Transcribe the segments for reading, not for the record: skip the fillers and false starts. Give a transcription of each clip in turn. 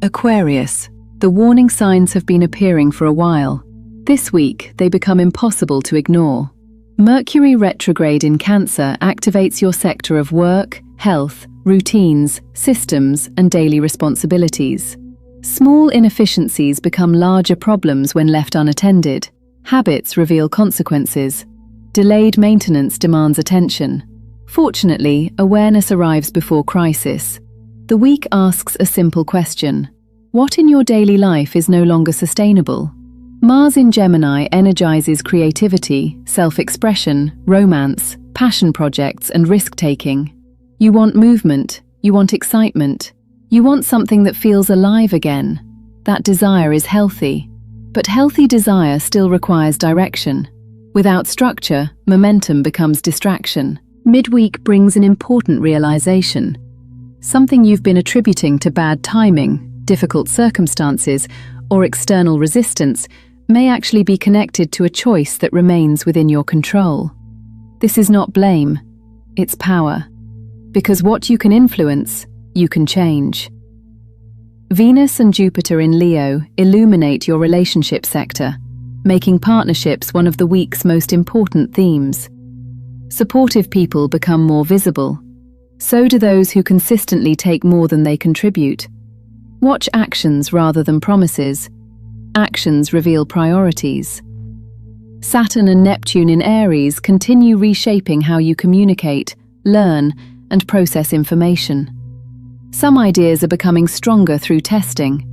Aquarius, the warning signs have been appearing for a while. This week, they become impossible to ignore. Mercury retrograde in Cancer activates your sector of work, health, routines, systems, and daily responsibilities. Small inefficiencies become larger problems when left unattended. Habits reveal consequences. Delayed maintenance demands attention. Fortunately, awareness arrives before crisis. The week asks a simple question. What in your daily life is no longer sustainable? Mars in Gemini energizes creativity, self-expression, romance, passion projects, and risk-taking. You want movement, you want excitement, you want something that feels alive again. That desire is healthy, but healthy desire still requires direction. Without structure, momentum becomes distraction. Midweek brings an important realization. Something you've been attributing to bad timing, difficult circumstances, or external resistance may actually be connected to a choice that remains within your control. This is not blame, it's power. Because what you can influence, you can change. Venus and Jupiter in Leo illuminate your relationship sector, making partnerships one of the week's most important themes. Supportive people become more visible. So do those who consistently take more than they contribute. Watch actions rather than promises. Actions reveal priorities. Saturn and Neptune in Aries continue reshaping how you communicate, learn, and process information. Some ideas are becoming stronger through testing.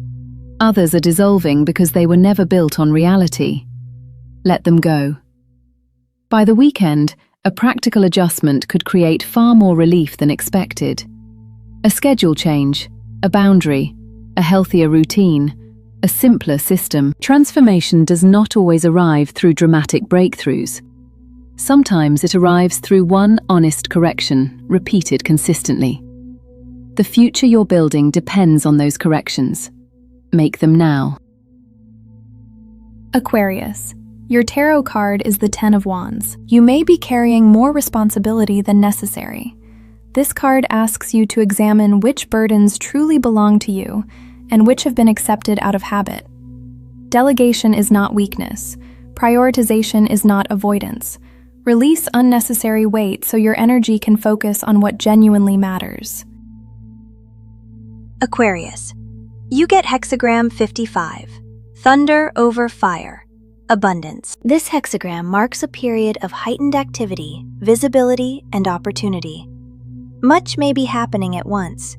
Others are dissolving because they were never built on reality. Let them go. By the weekend, a practical adjustment could create far more relief than expected. A schedule change, a boundary, a healthier routine, a simpler system. Transformation does not always arrive through dramatic breakthroughs. Sometimes it arrives through one honest correction, repeated consistently. The future you're building depends on those corrections. Make them now. Aquarius, your tarot card is the Ten of Wands. You may be carrying more responsibility than necessary. This card asks you to examine which burdens truly belong to you and which have been accepted out of habit. Delegation is not weakness. Prioritization is not avoidance. Release unnecessary weight so your energy can focus on what genuinely matters. Aquarius, you get hexagram 55, Thunder over Fire, Abundance. This hexagram marks a period of heightened activity, visibility, and opportunity. Much may be happening at once.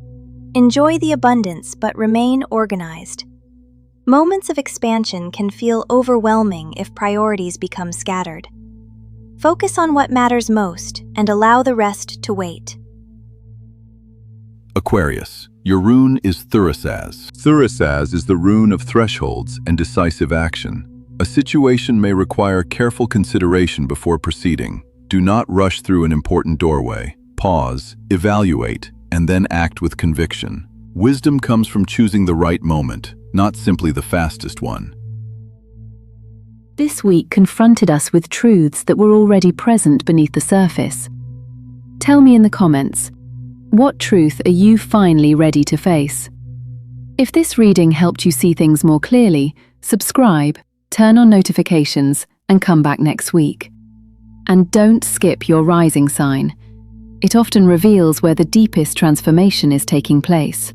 Enjoy the abundance, but remain organized. Moments of expansion can feel overwhelming if priorities become scattered. Focus on what matters most and allow the rest to wait. Aquarius, your rune is Thurisaz. Thurisaz is the rune of thresholds and decisive action. A situation may require careful consideration before proceeding. Do not rush through an important doorway. Pause, evaluate, and then act with conviction. Wisdom comes from choosing the right moment, not simply the fastest one. This week confronted us with truths that were already present beneath the surface. Tell me in the comments, what truth are you finally ready to face? If this reading helped you see things more clearly, subscribe, turn on notifications, and come back next week. And don't skip your rising sign. It often reveals where the deepest transformation is taking place.